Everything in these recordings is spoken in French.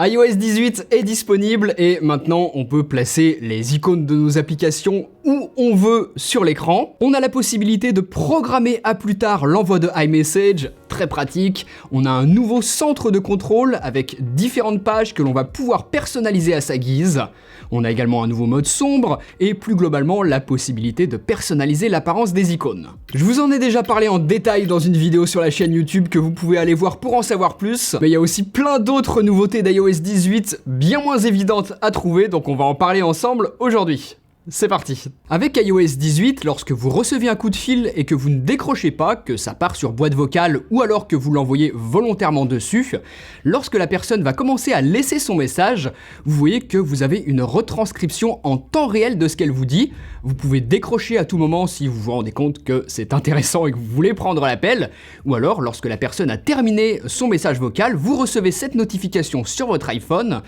iOS 18 est disponible et maintenant on peut placer les icônes de nos applications où on veut sur l'écran. On a la possibilité de programmer à plus tard l'envoi de iMessage, très pratique. On a un nouveau centre de contrôle avec différentes pages que l'on va pouvoir personnaliser à sa guise. On a également un nouveau mode sombre et plus globalement la possibilité de personnaliser l'apparence des icônes. Je vous en ai déjà parlé en détail dans une vidéo sur la chaîne YouTube que vous pouvez aller voir pour en savoir plus, mais il y a aussi plein d'autres nouveautés d'iOS 18 bien moins évidentes à trouver, donc on va en parler ensemble aujourd'hui. C'est parti. Avec iOS 18, lorsque vous recevez un coup de fil et que vous ne décrochez pas, que ça part sur boîte vocale ou alors que vous l'envoyez volontairement dessus, lorsque la personne va commencer à laisser son message, vous voyez que vous avez une retranscription en temps réel de ce qu'elle vous dit. Vous pouvez décrocher à tout moment si vous vous rendez compte que c'est intéressant et que vous voulez prendre l'appel, ou alors lorsque la personne a terminé son message vocal, vous recevez cette notification sur votre iPhone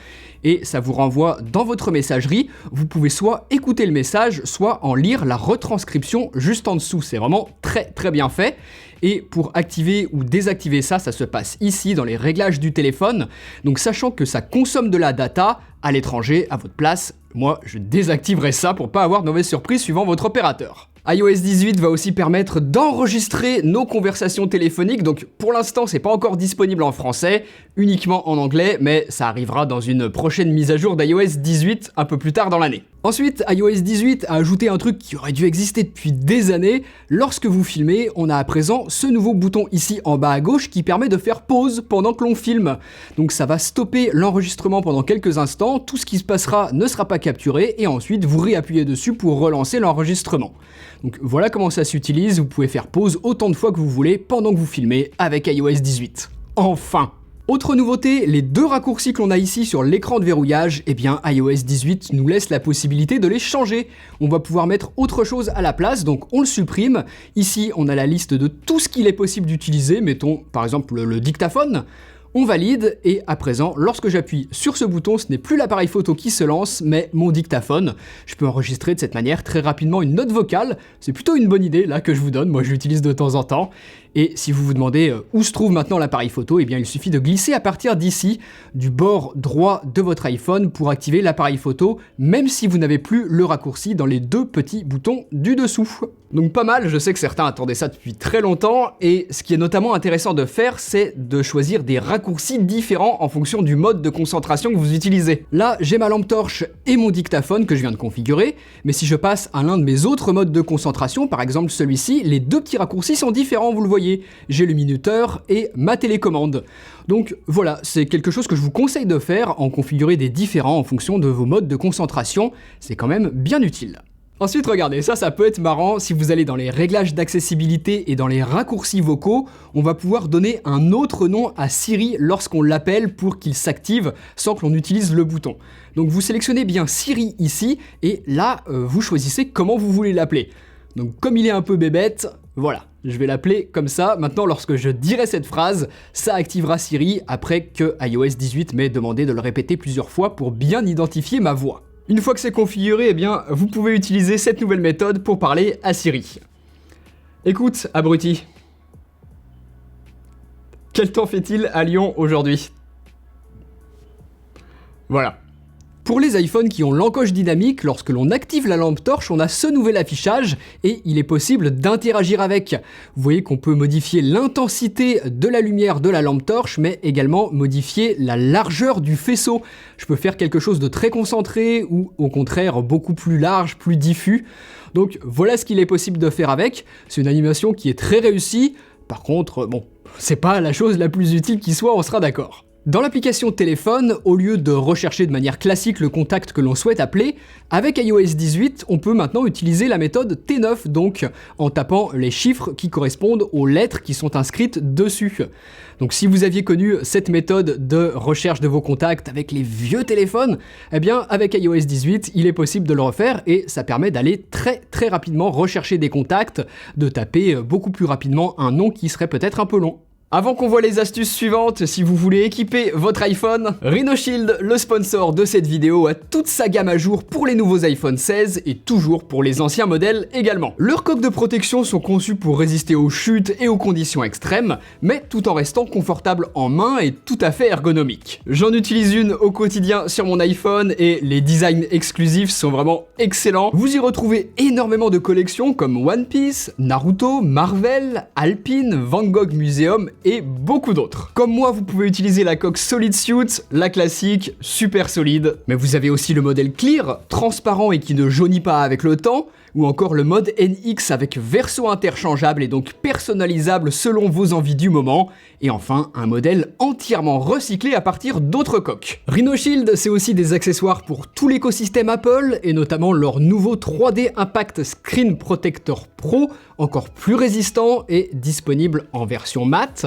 et ça vous renvoie dans votre messagerie. Vous pouvez soit écouter le message, soit en lire la retranscription juste en dessous. C'est vraiment très bien fait. Et pour activer ou désactiver ça, ça se passe ici dans les réglages du téléphone. Donc sachant que ça consomme de la data à l'étranger, à votre place, moi je désactiverai ça pour pas avoir de mauvaises surprises suivant votre opérateur. iOS 18 va aussi permettre d'enregistrer nos conversations téléphoniques, donc pour l'instant c'est pas encore disponible en français, uniquement en anglais, mais ça arrivera dans une prochaine mise à jour d'iOS 18 un peu plus tard dans l'année. Ensuite, iOS 18 a ajouté un truc qui aurait dû exister depuis des années. Lorsque vous filmez, on a à présent ce nouveau bouton ici en bas à gauche qui permet de faire pause pendant que l'on filme. Donc ça va stopper l'enregistrement pendant quelques instants, tout ce qui se passera ne sera pas capturé et ensuite vous réappuyez dessus pour relancer l'enregistrement. Donc voilà comment ça s'utilise, vous pouvez faire pause autant de fois que vous voulez pendant que vous filmez avec iOS 18. Enfin! Autre nouveauté, les deux raccourcis que l'on a ici sur l'écran de verrouillage, eh bien iOS 18 nous laisse la possibilité de les changer. On va pouvoir mettre autre chose à la place, donc on le supprime. Ici, on a la liste de tout ce qu'il est possible d'utiliser, mettons par exemple le dictaphone. On valide et à présent, lorsque j'appuie sur ce bouton, ce n'est plus l'appareil photo qui se lance, mais mon dictaphone. Je peux enregistrer de cette manière très rapidement une note vocale. C'est plutôt une bonne idée là que je vous donne, moi je l'utilise de temps en temps. Et si vous vous demandez où se trouve maintenant l'appareil photo, eh bien il suffit de glisser à partir d'ici, du bord droit de votre iPhone pour activer l'appareil photo, même si vous n'avez plus le raccourci dans les deux petits boutons du dessous. Donc pas mal, je sais que certains attendaient ça depuis très longtemps, et ce qui est notamment intéressant de faire, c'est de choisir des raccourcis différents en fonction du mode de concentration que vous utilisez. Là, j'ai ma lampe torche et mon dictaphone que je viens de configurer, mais si je passe à l'un de mes autres modes de concentration, par exemple celui-ci, les deux petits raccourcis sont différents, vous le voyez. J'ai le minuteur et ma télécommande. Donc voilà, c'est quelque chose que je vous conseille de faire, en configurer des différents en fonction de vos modes de concentration, c'est quand même bien utile. Ensuite, regardez, ça peut être marrant, si vous allez dans les réglages d'accessibilité et dans les raccourcis vocaux, on va pouvoir donner un autre nom à Siri lorsqu'on l'appelle pour qu'il s'active sans que l'on utilise le bouton. Donc vous sélectionnez bien Siri ici, et là, vous choisissez comment vous voulez l'appeler. Donc comme il est un peu bébête, voilà, je vais l'appeler comme ça. Maintenant, lorsque je dirai cette phrase, ça activera Siri après que iOS 18 m'ait demandé de le répéter plusieurs fois pour bien identifier ma voix. Une fois que c'est configuré, eh bien, vous pouvez utiliser cette nouvelle méthode pour parler à Siri. Écoute, abruti. Quel temps fait-il à Lyon aujourd'hui? Voilà. Pour les iPhones qui ont l'encoche dynamique, lorsque l'on active la lampe torche, on a ce nouvel affichage et il est possible d'interagir avec. Vous voyez qu'on peut modifier l'intensité de la lumière de la lampe torche, mais également modifier la largeur du faisceau. Je peux faire quelque chose de très concentré ou au contraire beaucoup plus large, plus diffus. Donc voilà ce qu'il est possible de faire avec. C'est une animation qui est très réussie. Par contre, bon, c'est pas la chose la plus utile qui soit, on sera d'accord. Dans l'application téléphone, au lieu de rechercher de manière classique le contact que l'on souhaite appeler, avec iOS 18, on peut maintenant utiliser la méthode T9, donc en tapant les chiffres qui correspondent aux lettres qui sont inscrites dessus. Donc si vous aviez connu cette méthode de recherche de vos contacts avec les vieux téléphones, eh bien avec iOS 18, il est possible de le refaire et ça permet d'aller très rapidement rechercher des contacts, de taper beaucoup plus rapidement un nom qui serait peut-être un peu long. Avant qu'on voit les astuces suivantes, si vous voulez équiper votre iPhone, RhinoShield, le sponsor de cette vidéo, a toute sa gamme à jour pour les nouveaux iPhone 16 et toujours pour les anciens modèles également. Leurs coques de protection sont conçues pour résister aux chutes et aux conditions extrêmes, mais tout en restant confortables en main et tout à fait ergonomiques. J'en utilise une au quotidien sur mon iPhone et les designs exclusifs sont vraiment excellents. Vous y retrouvez énormément de collections comme One Piece, Naruto, Marvel, Alpine, Van Gogh Museum et beaucoup d'autres. Comme moi, vous pouvez utiliser la coque Solid Suit, la classique, super solide. Mais vous avez aussi le modèle Clear, transparent et qui ne jaunit pas avec le temps, ou encore le mode NX avec verso interchangeable et donc personnalisable selon vos envies du moment, et enfin un modèle entièrement recyclé à partir d'autres coques. RhinoShield, c'est aussi des accessoires pour tout l'écosystème Apple, et notamment leur nouveau 3D Impact Screen Protector Pro, encore plus résistant et disponible en version mat,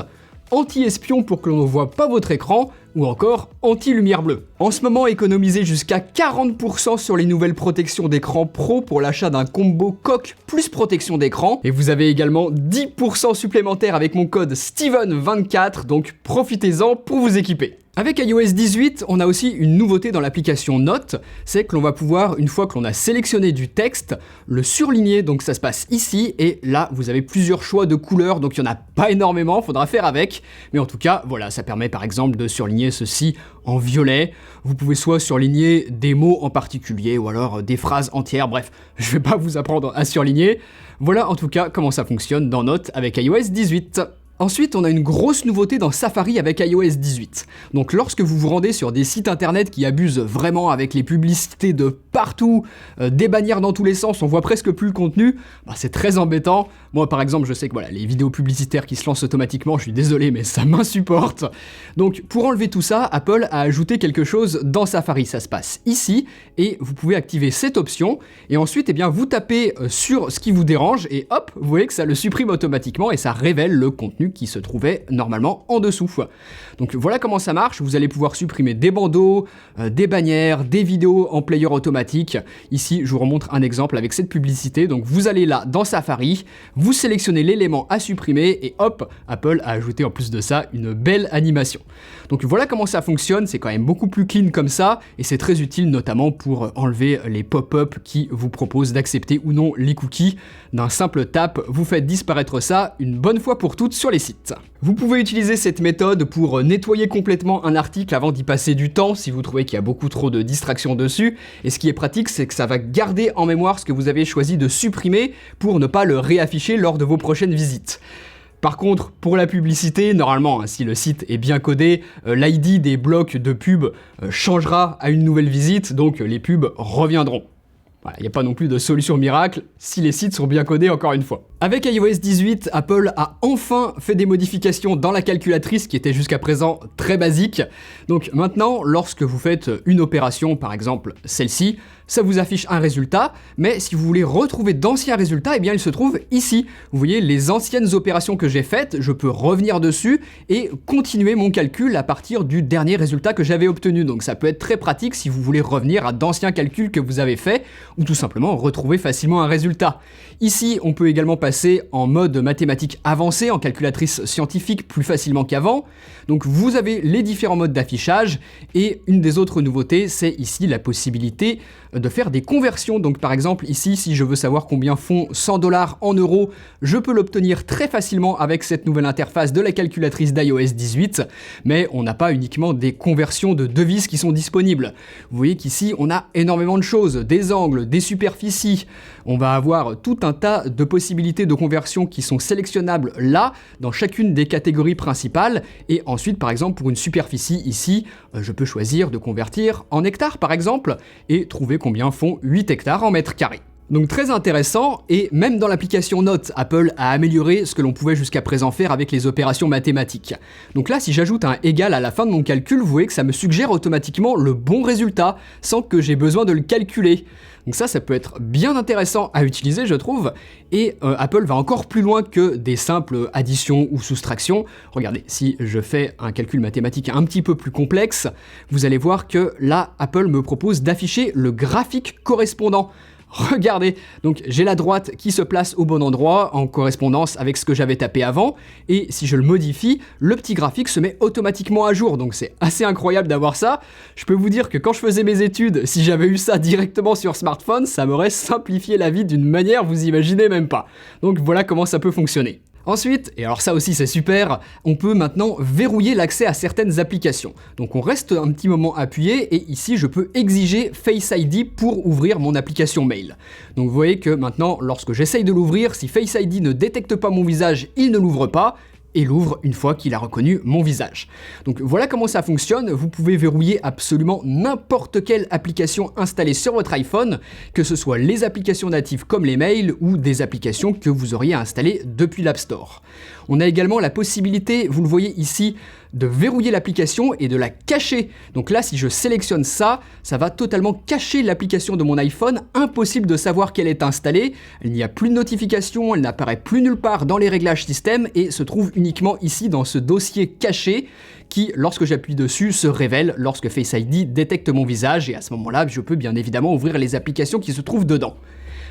anti-espion pour que l'on ne voit pas votre écran, ou encore anti-lumière bleue. En ce moment, économisez jusqu'à 40% sur les nouvelles protections d'écran pro pour l'achat d'un combo coque plus protection d'écran, et vous avez également 10% supplémentaire avec mon code Steven24, donc profitez-en pour vous équiper. Avec iOS 18, on a aussi une nouveauté dans l'application Notes, c'est que l'on va pouvoir, une fois que l'on a sélectionné du texte, le surligner, donc ça se passe ici, et là vous avez plusieurs choix de couleurs, donc il n'y en a pas énormément, faudra faire avec, mais en tout cas, voilà, ça permet par exemple de surligner ceci en violet. Vous pouvez soit surligner des mots en particulier, ou alors des phrases entières, bref, je vais pas vous apprendre à surligner. Voilà en tout cas comment ça fonctionne dans Notes avec iOS 18. Ensuite, on a une grosse nouveauté dans Safari avec iOS 18. Donc lorsque vous vous rendez sur des sites internet qui abusent vraiment avec les publicités de partout, des bannières dans tous les sens, on voit presque plus le contenu, c'est très embêtant. Moi par exemple, je sais que voilà, les vidéos publicitaires qui se lancent automatiquement, je suis désolé mais ça m'insupporte. Donc pour enlever tout ça, Apple a ajouté quelque chose dans Safari, ça se passe ici, et vous pouvez activer cette option, et ensuite eh bien, vous tapez sur ce qui vous dérange, et hop, vous voyez que ça le supprime automatiquement, et ça révèle le contenu qui se trouvait normalement en dessous. Donc voilà comment ça marche, vous allez pouvoir supprimer des bandeaux, des bannières, des vidéos en player automatique. Ici, je vous remontre un exemple avec cette publicité. Donc vous allez là dans Safari, vous sélectionnez l'élément à supprimer et hop, Apple a ajouté en plus de ça une belle animation. Donc voilà comment ça fonctionne, c'est quand même beaucoup plus clean comme ça et c'est très utile notamment pour enlever les pop-up qui vous proposent d'accepter ou non les cookies. D'un simple tap, vous faites disparaître ça une bonne fois pour toutes sur les sites. Vous pouvez utiliser cette méthode pour nettoyer complètement un article avant d'y passer du temps si vous trouvez qu'il y a beaucoup trop de distractions dessus. Et ce qui est pratique, c'est que ça va garder en mémoire ce que vous avez choisi de supprimer pour ne pas le réafficher lors de vos prochaines visites. Par contre, pour la publicité, normalement, si le site est bien codé, l'ID des blocs de pub changera à une nouvelle visite, donc les pubs reviendront. Voilà, il n'y a pas non plus de solution miracle si les sites sont bien codés encore une fois. Avec iOS 18, Apple a enfin fait des modifications dans la calculatrice qui était jusqu'à présent très basique. Donc maintenant, lorsque vous faites une opération, par exemple celle-ci, ça vous affiche un résultat, mais si vous voulez retrouver d'anciens résultats, eh bien il se trouve ici. Vous voyez les anciennes opérations que j'ai faites, je peux revenir dessus et continuer mon calcul à partir du dernier résultat que j'avais obtenu. Donc ça peut être très pratique si vous voulez revenir à d'anciens calculs que vous avez faits ou tout simplement retrouver facilement un résultat. Ici, on peut également passer en mode mathématique avancé, en calculatrice scientifique plus facilement qu'avant. Donc vous avez les différents modes d'affichage et une des autres nouveautés, c'est ici la possibilité de faire des conversions. Donc par exemple ici, si je veux savoir combien font 100 $ en euros, je peux l'obtenir très facilement avec cette nouvelle interface de la calculatrice d'iOS 18, mais on n'a pas uniquement des conversions de devises qui sont disponibles. Vous voyez qu'ici on a énormément de choses, des angles, des superficies, on va avoir tout un tas de possibilités de conversion qui sont sélectionnables là, dans chacune des catégories principales, et ensuite par exemple pour une superficie ici, je peux choisir de convertir en hectares par exemple, et trouver combien font 8 hectares en mètres carrés. Donc très intéressant, et même dans l'application Notes, Apple a amélioré ce que l'on pouvait jusqu'à présent faire avec les opérations mathématiques. Donc là, si j'ajoute un égal à la fin de mon calcul, vous voyez que ça me suggère automatiquement le bon résultat, sans que j'ai besoin de le calculer. Donc ça peut être bien intéressant à utiliser, je trouve, et Apple va encore plus loin que des simples additions ou soustractions. Regardez, si je fais un calcul mathématique un petit peu plus complexe, vous allez voir que là, Apple me propose d'afficher le graphique correspondant. Regardez, donc j'ai la droite qui se place au bon endroit en correspondance avec ce que j'avais tapé avant, et si je le modifie, le petit graphique se met automatiquement à jour, donc c'est assez incroyable d'avoir ça. Je peux vous dire que quand je faisais mes études, si j'avais eu ça directement sur smartphone, ça m'aurait simplifié la vie d'une manière vous imaginez même pas. Donc voilà comment ça peut fonctionner. Ensuite, et alors ça aussi c'est super, on peut maintenant verrouiller l'accès à certaines applications. Donc on reste un petit moment appuyé et ici je peux exiger Face ID pour ouvrir mon application mail. Donc vous voyez que maintenant lorsque j'essaye de l'ouvrir, si Face ID ne détecte pas mon visage, il ne l'ouvre pas. Et l'ouvre une fois qu'il a reconnu mon visage. Donc voilà comment ça fonctionne, vous pouvez verrouiller absolument n'importe quelle application installée sur votre iPhone, que ce soit les applications natives comme les mails ou des applications que vous auriez installées depuis l'App Store. On a également la possibilité, vous le voyez ici, de verrouiller l'application et de la cacher. Donc là, si je sélectionne ça, ça va totalement cacher l'application de mon iPhone, impossible de savoir qu'elle est installée, il n'y a plus de notification, elle n'apparaît plus nulle part dans les réglages système et se trouve uniquement ici dans ce dossier caché qui, lorsque j'appuie dessus, se révèle lorsque Face ID détecte mon visage et à ce moment-là, je peux bien évidemment ouvrir les applications qui se trouvent dedans.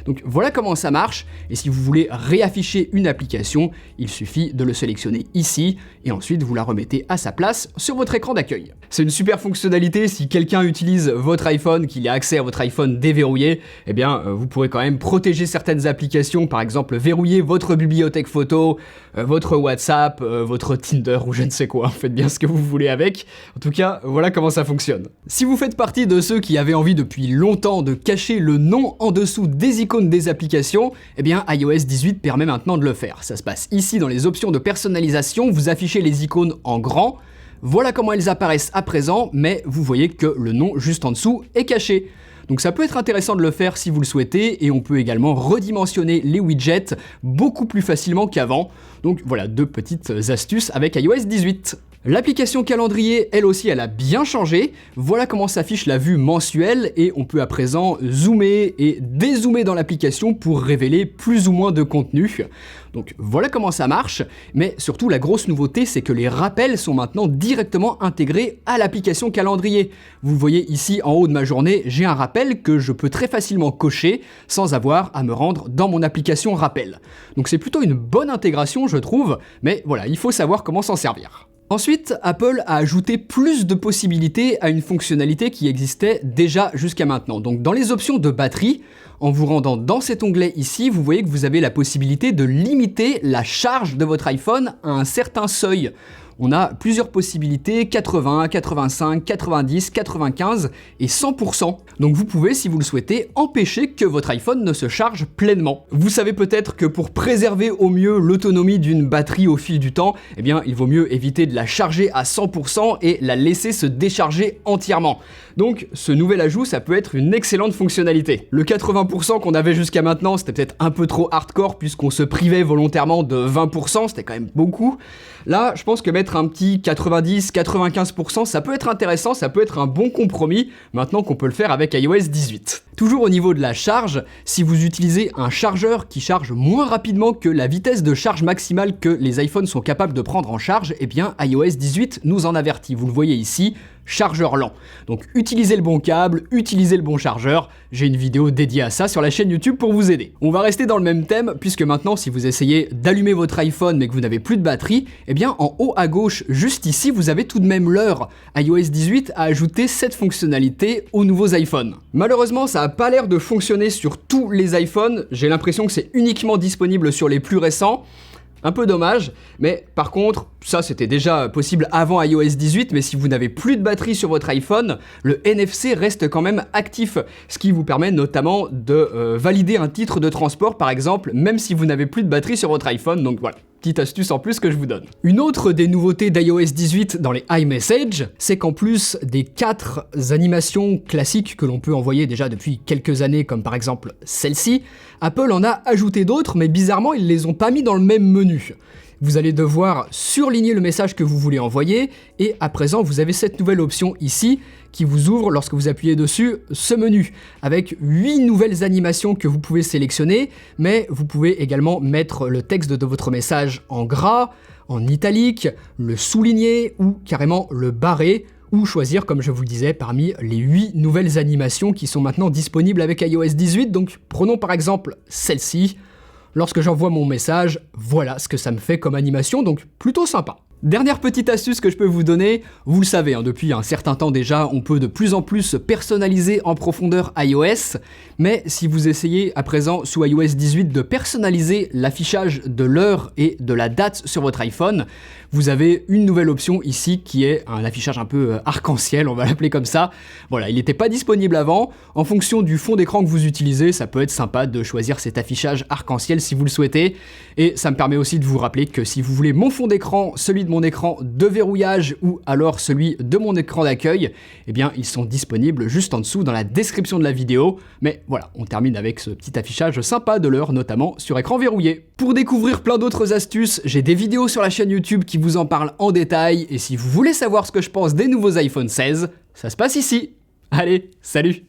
Donc voilà comment ça marche, et si vous voulez réafficher une application, il suffit de le sélectionner ici, et ensuite vous la remettez à sa place sur votre écran d'accueil. C'est une super fonctionnalité, si quelqu'un utilise votre iPhone, qu'il a accès à votre iPhone déverrouillé, eh bien vous pourrez quand même protéger certaines applications, par exemple verrouiller votre bibliothèque photo, votre WhatsApp, votre Tinder ou je ne sais quoi, faites bien ce que vous voulez avec. En tout cas, voilà comment ça fonctionne. Si vous faites partie de ceux qui avaient envie depuis longtemps de cacher le nom en dessous des icônes des applications, eh bien iOS 18 permet maintenant de le faire. Ça se passe ici dans les options de personnalisation, vous affichez les icônes en grand, voilà comment elles apparaissent à présent, mais vous voyez que le nom juste en dessous est caché. Donc ça peut être intéressant de le faire si vous le souhaitez, et on peut également redimensionner les widgets beaucoup plus facilement qu'avant. Donc voilà, deux petites astuces avec iOS 18. L'application calendrier, elle aussi, elle a bien changé. Voilà comment s'affiche la vue mensuelle et on peut à présent zoomer et dézoomer dans l'application pour révéler plus ou moins de contenu. Donc voilà comment ça marche, mais surtout la grosse nouveauté, c'est que les rappels sont maintenant directement intégrés à l'application calendrier. Vous voyez ici en haut de ma journée, j'ai un rappel que je peux très facilement cocher sans avoir à me rendre dans mon application rappel. Donc c'est plutôt une bonne intégration, je trouve, mais voilà, il faut savoir comment s'en servir. Ensuite, Apple a ajouté plus de possibilités à une fonctionnalité qui existait déjà jusqu'à maintenant. Donc dans les options de batterie, en vous rendant dans cet onglet ici, vous voyez que vous avez la possibilité de limiter la charge de votre iPhone à un certain seuil. On a plusieurs possibilités, 80, 85, 90, 95 et 100%. Donc vous pouvez, si vous le souhaitez, empêcher que votre iPhone ne se charge pleinement. Vous savez peut-être que pour préserver au mieux l'autonomie d'une batterie au fil du temps, eh bien il vaut mieux éviter de la charger à 100% et la laisser se décharger entièrement. Donc ce nouvel ajout, ça peut être une excellente fonctionnalité. Le 80% qu'on avait jusqu'à maintenant, c'était peut-être un peu trop hardcore puisqu'on se privait volontairement de 20%, c'était quand même beaucoup. Là, je pense que mettre un petit 90-95%, ça peut être intéressant, ça peut être un bon compromis, maintenant qu'on peut le faire avec iOS 18. Toujours au niveau de la charge, si vous utilisez un chargeur qui charge moins rapidement que la vitesse de charge maximale que les iPhones sont capables de prendre en charge, eh bien iOS 18 nous en avertit. Vous le voyez ici, chargeur lent. Donc utilisez le bon câble, utilisez le bon chargeur. J'ai une vidéo dédiée à ça sur la chaîne YouTube pour vous aider. On va rester dans le même thème puisque maintenant si vous essayez d'allumer votre iPhone mais que vous n'avez plus de batterie, eh bien en haut à gauche, juste ici, vous avez tout de même l'heure. iOS 18 a ajouté cette fonctionnalité aux nouveaux iPhones. Malheureusement, ça n'a pas l'air de fonctionner sur tous les iPhones. J'ai l'impression que c'est uniquement disponible sur les plus récents. Un peu dommage, mais par contre, ça c'était déjà possible avant iOS 18, mais si vous n'avez plus de batterie sur votre iPhone, le NFC reste quand même actif, ce qui vous permet notamment de valider un titre de transport par exemple, même si vous n'avez plus de batterie sur votre iPhone, donc voilà. Petite astuce en plus que je vous donne. Une autre des nouveautés d'iOS 18 dans les iMessage, c'est qu'en plus des 4 animations classiques que l'on peut envoyer déjà depuis quelques années, comme par exemple celle-ci, Apple en a ajouté d'autres, mais bizarrement ils les ont pas mis dans le même menu. Vous allez devoir surligner le message que vous voulez envoyer et à présent vous avez cette nouvelle option ici qui vous ouvre lorsque vous appuyez dessus ce menu avec 8 nouvelles animations que vous pouvez sélectionner, mais vous pouvez également mettre le texte de votre message en gras, en italique, le souligner ou carrément le barrer ou choisir, comme je vous le disais, parmi les 8 nouvelles animations qui sont maintenant disponibles avec iOS 18. Donc prenons par exemple celle-ci. Lorsque j'envoie mon message, voilà ce que ça me fait comme animation, donc plutôt sympa. Dernière petite astuce que je peux vous donner, vous le savez, depuis un certain temps déjà, on peut de plus en plus personnaliser en profondeur iOS, mais si vous essayez à présent sous iOS 18 de personnaliser l'affichage de l'heure et de la date sur votre iPhone, vous avez une nouvelle option ici qui est un affichage un peu arc-en-ciel, on va l'appeler comme ça. Voilà, il n'était pas disponible avant. En fonction du fond d'écran que vous utilisez, ça peut être sympa de choisir cet affichage arc-en-ciel si vous le souhaitez. Et ça me permet aussi de vous rappeler que si vous voulez mon fond d'écran, celui de mon écran de verrouillage ou alors celui de mon écran d'accueil, eh bien ils sont disponibles juste en dessous dans la description de la vidéo. Mais voilà, on termine avec ce petit affichage sympa de l'heure, notamment sur écran verrouillé. Pour découvrir plein d'autres astuces, j'ai des vidéos sur la chaîne YouTube qui vous en parlent en détail, et si vous voulez savoir ce que je pense des nouveaux iPhone 16, ça se passe ici. Allez, salut!